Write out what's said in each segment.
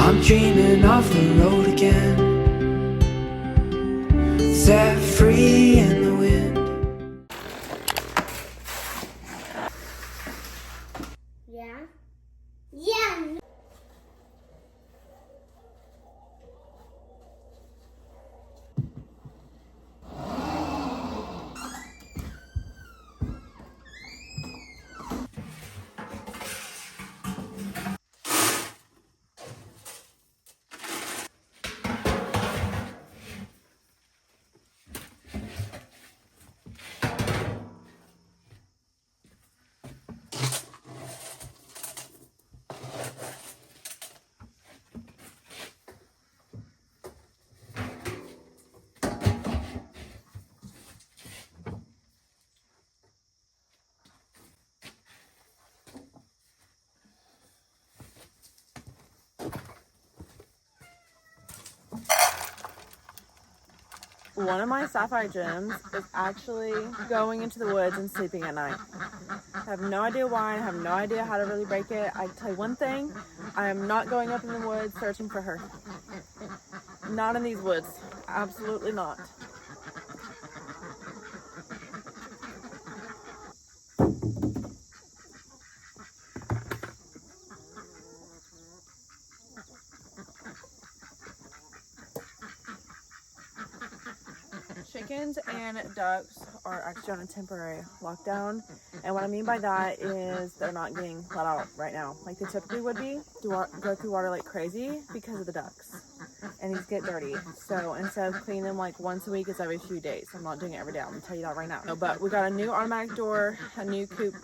I'm dreaming of the road again, set free in the wind. Yeah? Yeah! One of my sapphire gems is actually going into the woods and sleeping at night. I have no idea why, I have no idea how to really break it. I tell you one thing, I am not going up in the woods searching for her. Not in these woods, absolutely not. Chickens and ducks are actually on a temporary lockdown, and what I mean by that is they're not getting let out right now like they typically would be. Go through water like crazy because of the ducks, and these get dirty. So instead of cleaning them like once a week, it's every few days. I'm not doing it every day, I'm gonna tell you that right now. But we got a new automatic door, a new coop,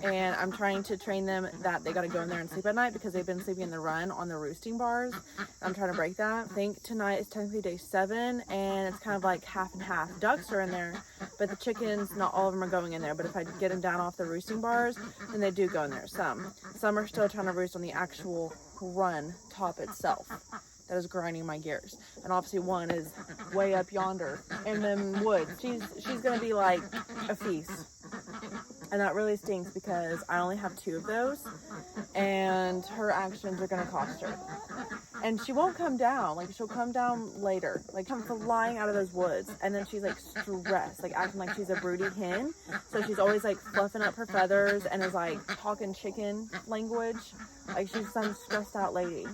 and I'm trying to train them that they got to go in there and sleep at night because they've been sleeping in the run on the roosting bars. I'm trying to break that. I think tonight is technically day 7, and it's kind of like half and half. Ducks are in there, but the chickens, not all of them are going in there. But if I get them down off the roosting bars, then they do go in there. Some are still trying to roost on the actual run top itself. That is grinding my gears. And obviously one is way up yonder in them woods. She's gonna be like a feast. And that really stinks because I only have 2 of those, and her actions are gonna cost her. And she won't come down, like she'll come down later, like come flying out of those woods, and then she's like stressed, like acting like she's a broody hen. So she's always like fluffing up her feathers and is like talking chicken language, like she's some stressed out lady.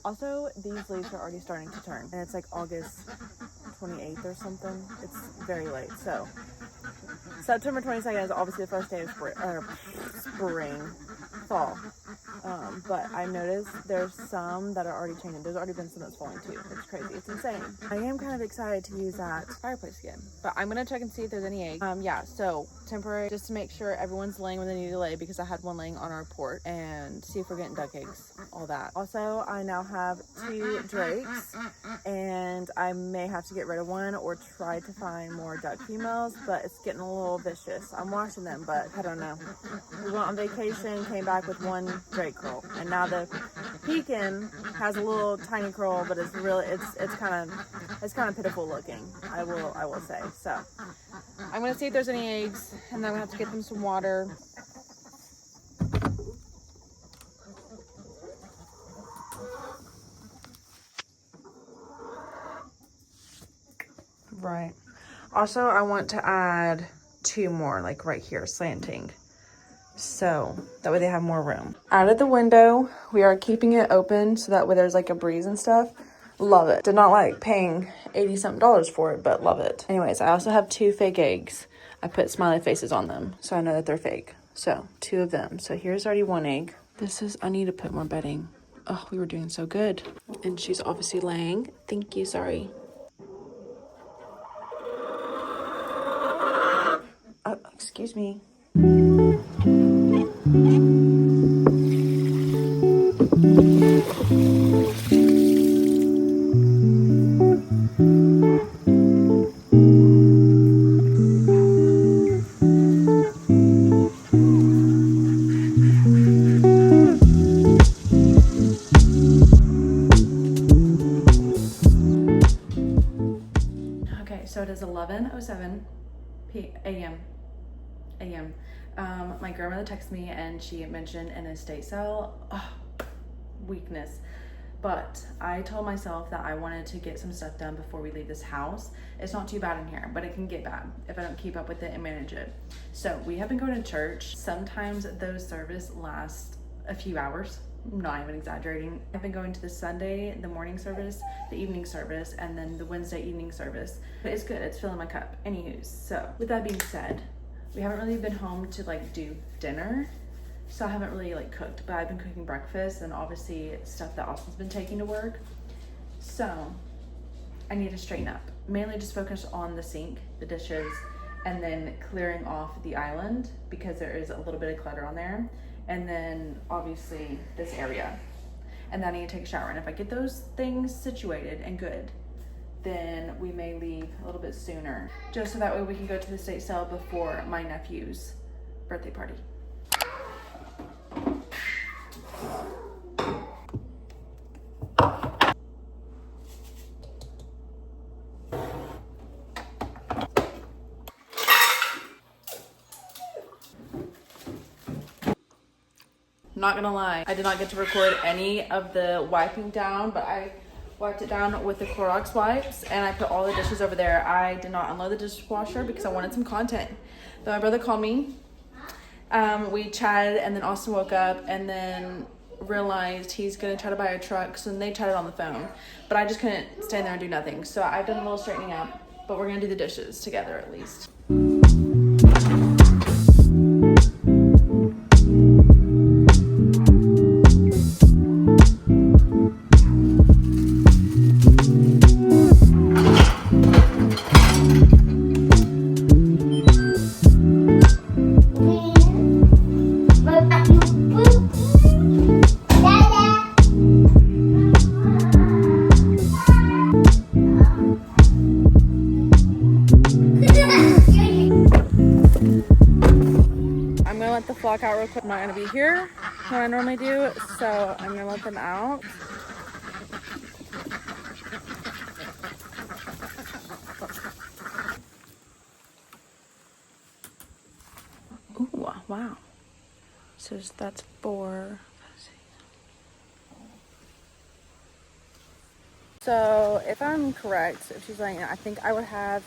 Also, these leaves are already starting to turn, and it's like August 28th or something. It's very late, so September 22nd is obviously the first day of fall. But I noticed there's some that are already changing. There's already been some that's falling too. It's crazy. It's insane. I am kind of excited to use that fireplace again, but I'm gonna check and see if there's any eggs. Yeah, so temporary, just to make sure everyone's laying where they need to lay, because I had one laying on our porch, and see if we're getting duck eggs, all that. Also, I now have 2 drakes, and I may have to get rid of one or try to find more duck females, but it's getting a little vicious. I'm watching them, but I don't know. We went on vacation, came back with 1 drake curl, and now the pekin has a little tiny curl, but it's really it's kind of pitiful looking, I will say. So I'm gonna see if there's any eggs, and then I'm gonna have to get them some water. Right. Also, I want to add 2 more, like right here, slanting. So that way they have more room. Out of the window, we are keeping it open so that way there's like a breeze and stuff. Love it. Did not like paying $80-something for it, but love it. Anyways, I also have 2 fake eggs. I put smiley faces on them, so I know that they're fake. So 2 of them. So here's already 1 egg. I need to put more bedding. Oh, we were doing so good. And she's obviously laying. Thank you, sorry. Oh, excuse me. Okay, so it is 11:07 a.m. My grandmother texted me and she mentioned an estate sale. Oh, weakness. But I told myself that I wanted to get some stuff done before we leave this house. It's not too bad in here, but it can get bad if I don't keep up with it and manage it. So we have been going to church. Sometimes those services last a few hours. I'm not even exaggerating. I've been going to the Sunday, the morning service, the evening service, and then the Wednesday evening service. But it's good, it's filling my cup. Anywho, so with that being said, we haven't really been home to like do dinner. So I haven't really like cooked, but I've been cooking breakfast and obviously stuff that Austin's been taking to work. So I need to straighten up. Mainly just focus on the sink, the dishes, and then clearing off the island because there is a little bit of clutter on there. And then obviously this area. And then I need to take a shower. And if I get those things situated and good, then we may leave a little bit sooner. Just so that way we can go to the estate sale before my nephew's birthday party. Not gonna lie, I did not get to record any of the wiping down, but I wiped it down with the Clorox wipes and I put all the dishes over there. I did not unload the dishwasher because I wanted some content. But my brother called me. We chatted and then Austin woke up and then realized he's gonna try to buy a truck, so then they chatted on the phone. But I just couldn't stand there and do nothing. So I've done a little straightening up, but we're gonna do the dishes together at least. Let the flock out real quick. I'm not gonna be here when I normally do, so I'm gonna let them out. Ooh, wow. So that's 4. So if I'm correct, if she's like, I think I would have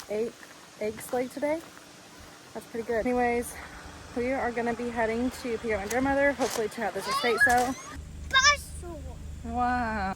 8 eggs laid today. That's pretty good. Anyways, we are going to be heading to pick up my grandmother, hopefully to have this estate sale. Wow.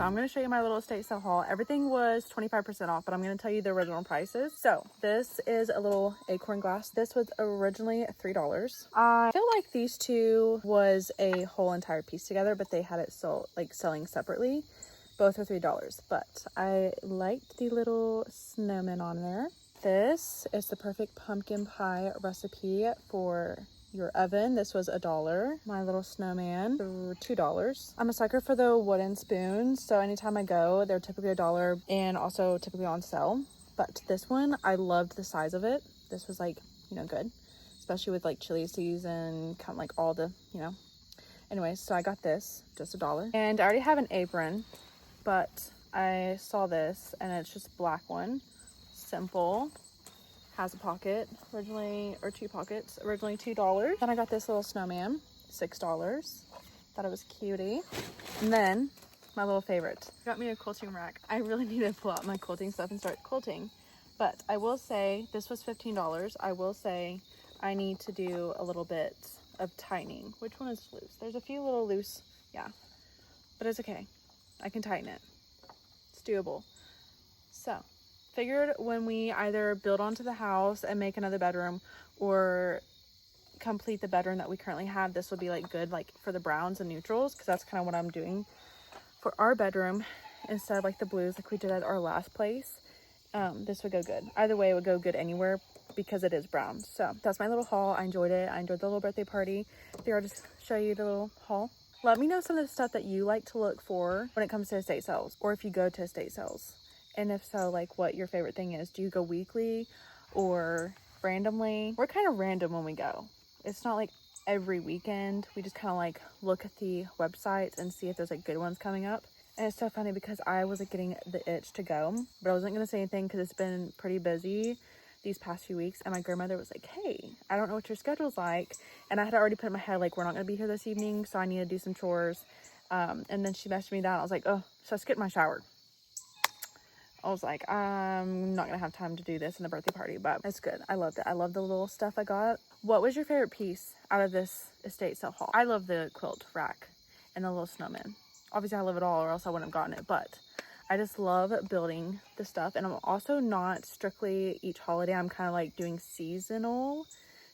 I'm going to show you my little estate sale haul. Everything was 25% off, but I'm going to tell you the original prices. So this is a little acorn glass. This was originally $3. I feel like these two was a whole entire piece together, but they had it sold like selling separately. Both are $3, but I liked the little snowman on there. This is the perfect pumpkin pie recipe for your oven. This was $1. My little snowman for $2. I'm a sucker for the wooden spoons, so anytime I go, they're typically $1 and also typically on sale. But this one, I loved the size of it. This was like, you know, good, especially with like chili season, kind of like all the, you know. Anyways, so I got this, just $1. And I already have an apron, but I saw this and it's just a black one, simple. Has a pocket originally, or 2 pockets, originally $2. Then I got this little snowman, $6. Thought it was cutie. And then my little favorite, got me a quilting rack. I really need to pull out my quilting stuff and start quilting, but I will say this was $15. I will say I need to do a little bit of tightening. Which one is loose? There's a few little loose, yeah, but it's okay. I can tighten it. It's doable. So figured when we either build onto the house and make another bedroom or complete the bedroom that we currently have, this would be like good like for the browns and neutrals, because that's kind of what I'm doing for our bedroom instead of like the blues like we did at our last place. This would go good. Either way, it would go good anywhere because it is brown. So that's my little haul. I enjoyed it. I enjoyed the little birthday party. Here, I'll just show you the little haul. Let me know some of the stuff that you like to look for when it comes to estate sales, or if you go to estate sales. And if so, like what your favorite thing is. Do you go weekly or randomly? We're kind of random when we go. It's not like every weekend. We just kind of like look at the websites and see if there's like good ones coming up. And it's so funny because I was like getting the itch to go, but I wasn't going to say anything because it's been pretty busy these past few weeks. And my grandmother was like, hey, I don't know what your schedule's like. And I had already put in my head, like, we're not going to be here this evening, so I need to do some chores. And then she messaged me that. I was like, oh, so I skipped my shower. I was like, I'm not going to have time to do this in the birthday party, but it's good. I loved it. I love the little stuff I got. What was your favorite piece out of this estate sale haul? I love the quilt rack and the little snowman. Obviously, I love it all or else I wouldn't have gotten it, but I just love building the stuff. And I'm also not strictly each holiday. I'm kind of like doing seasonal.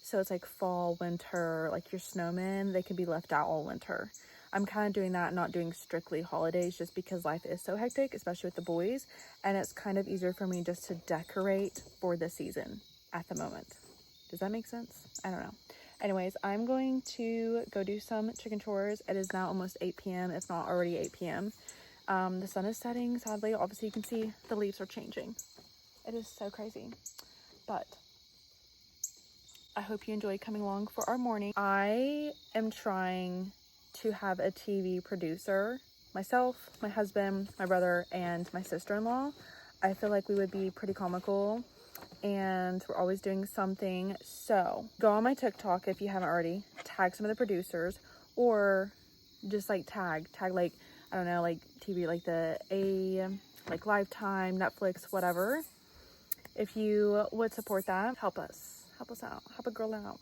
So it's like fall, winter, like your snowmen, they can be left out all winter. I'm kind of doing that, not doing strictly holidays just because life is so hectic, especially with the boys. And it's kind of easier for me just to decorate for the season at the moment. Does that make sense? I don't know. Anyways, I'm going to go do some chicken chores. It is now almost 8 p.m. if not already 8 p.m. The sun is setting, sadly. Obviously, you can see the leaves are changing. It is so crazy. But I hope you enjoyed coming along for our morning. I am trying to have a TV producer. Myself, my husband, my brother, and my sister-in-law. I feel like we would be pretty comical. And we're always doing something. So go on my TikTok if you haven't already, tag some of the producers, or just like tag like, I don't know, like TV, like like Lifetime, Netflix, whatever. If you would support that, help us out, help a girl out.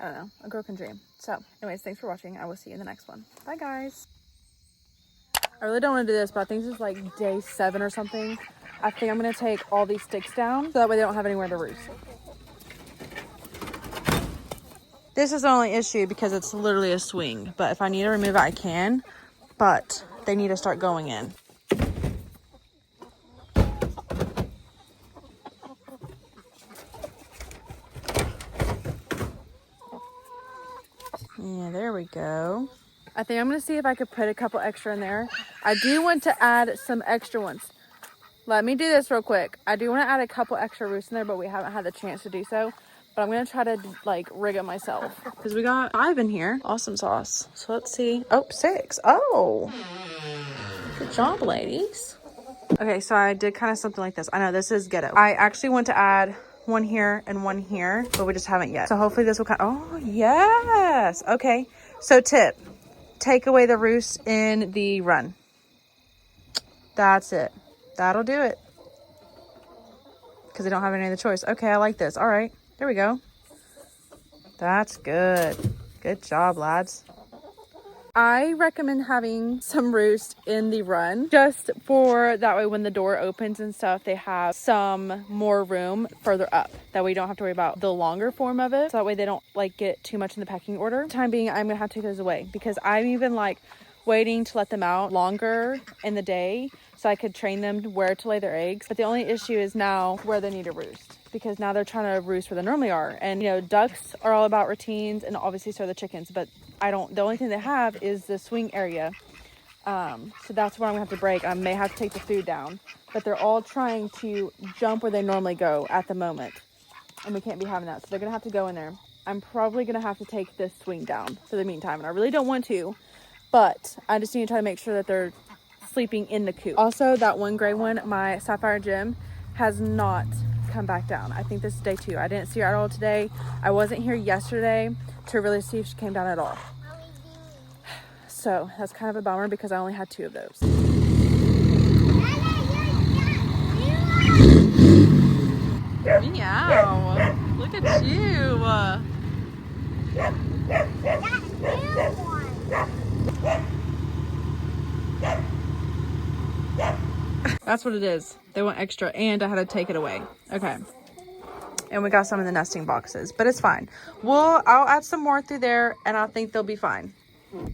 I don't know, a girl can dream. So anyways, thanks for watching. I will see you in the next one. Bye guys. I really don't want to do this, but I think this is like day 7 or something. I think I'm going to take all these sticks down so that way they don't have anywhere to roost. This is the only issue because it's literally a swing. But if I need to remove it, I can. But they need to start going in. Yeah, there we go. I think I'm going to see if I could put a couple extra in there. I do want to add some extra ones. Let me do this real quick. I do want to add a couple extra roosts in there, but we haven't had the chance to do so. But I'm going to try to like rig it myself. Because we got 5 in here. Awesome sauce. So let's see. Oh, 6. Oh. Good job, ladies. Okay, so I did kind of something like this. I know this is ghetto. I actually want to add one here and one here, but we just haven't yet. So hopefully this will kind of, oh, yes. Okay. So tip, take away the roost in the run. That's it. That'll do it. Because they don't have any other choice. Okay, I like this. All right, there we go. That's good. Good job, lads. I recommend having some roost in the run just for that way when the door opens and stuff, they have some more room further up. That way you don't have to worry about the longer form of it. So that way they don't like get too much in the pecking order. For the time being, I'm going to have to take those away because I'm even like waiting to let them out longer in the day so I could train them where to lay their eggs. But the only issue is now where they need to roost, because now they're trying to roost where they normally are. And you know, ducks are all about routines, and obviously so are the chickens, but the only thing they have is the swing area. So that's what I'm gonna have to break. I may have to take the food down, but they're all trying to jump where they normally go at the moment, and we can't be having that. So they're gonna have to go in there. I'm probably gonna have to take this swing down for the meantime, and I really don't want to, but I just need to try to make sure that they're sleeping in the coop. Also, that one gray one, my Sapphire Gem, has not come back down. I think this is day 2. I didn't see her at all today. I wasn't here yesterday to really see if she came down at all. So that's kind of a bummer because I only had 2 of those. Meow. Look at you. That's what it is. They want extra and I had to take it away. Okay. And we got some in the nesting boxes, but it's fine. I'll add some more through there and I think they'll be fine. What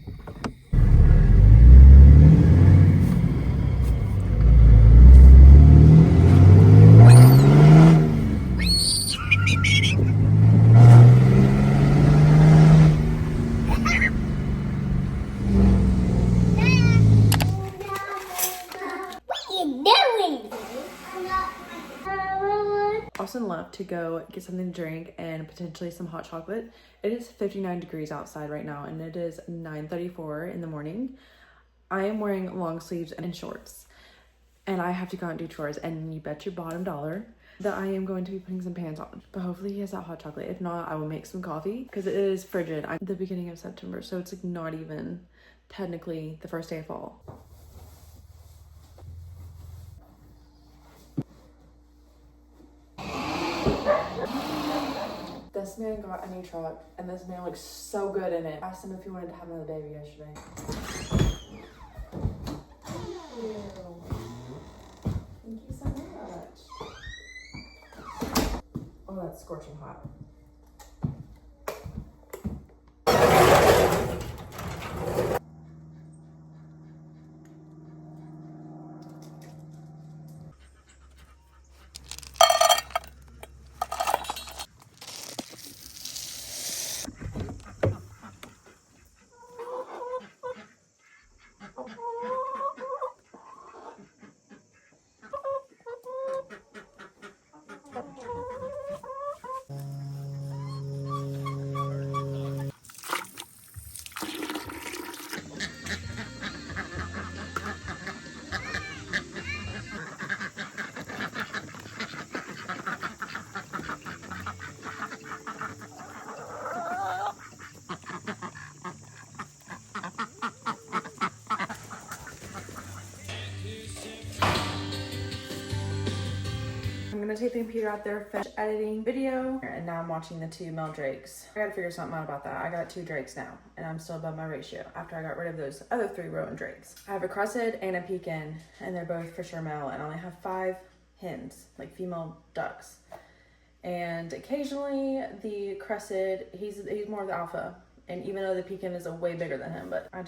are you doing? Austin left to go get something to drink and potentially some hot chocolate. It is 59 degrees outside right now and it is 9:34 in the morning. I am wearing long sleeves and shorts and I have to go out and do chores, and you bet your bottom dollar that I am going to be putting some pants on. But hopefully he has that hot chocolate. If not, I will make some coffee because it is frigid. I'm the beginning of September, so it's like not even technically the first day of fall. This man got a new truck and this man looks so good in it. I asked him if he wanted to have another baby yesterday. Ew. Thank you so much. Oh, that's scorching hot. I'm gonna take the computer out there, finish editing video, and now I'm watching the two male drakes. I gotta figure something out about that. I got 2 drakes now, and I'm still above my ratio after I got rid of those other 3 Rowan drakes. I have a crested and a pekin, and they're both for sure male, and I only have 5 hens, like female ducks. And occasionally the crested, he's more of the alpha, and even though the pekin is a way bigger than him, but I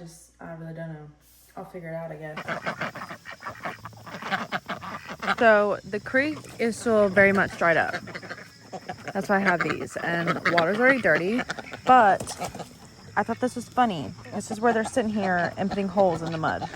really don't know. I'll figure it out, I guess. So the creek is still very much dried up. That's why I have these, and water's already dirty, but I thought this was funny. This is where they're sitting here and putting holes in the mud.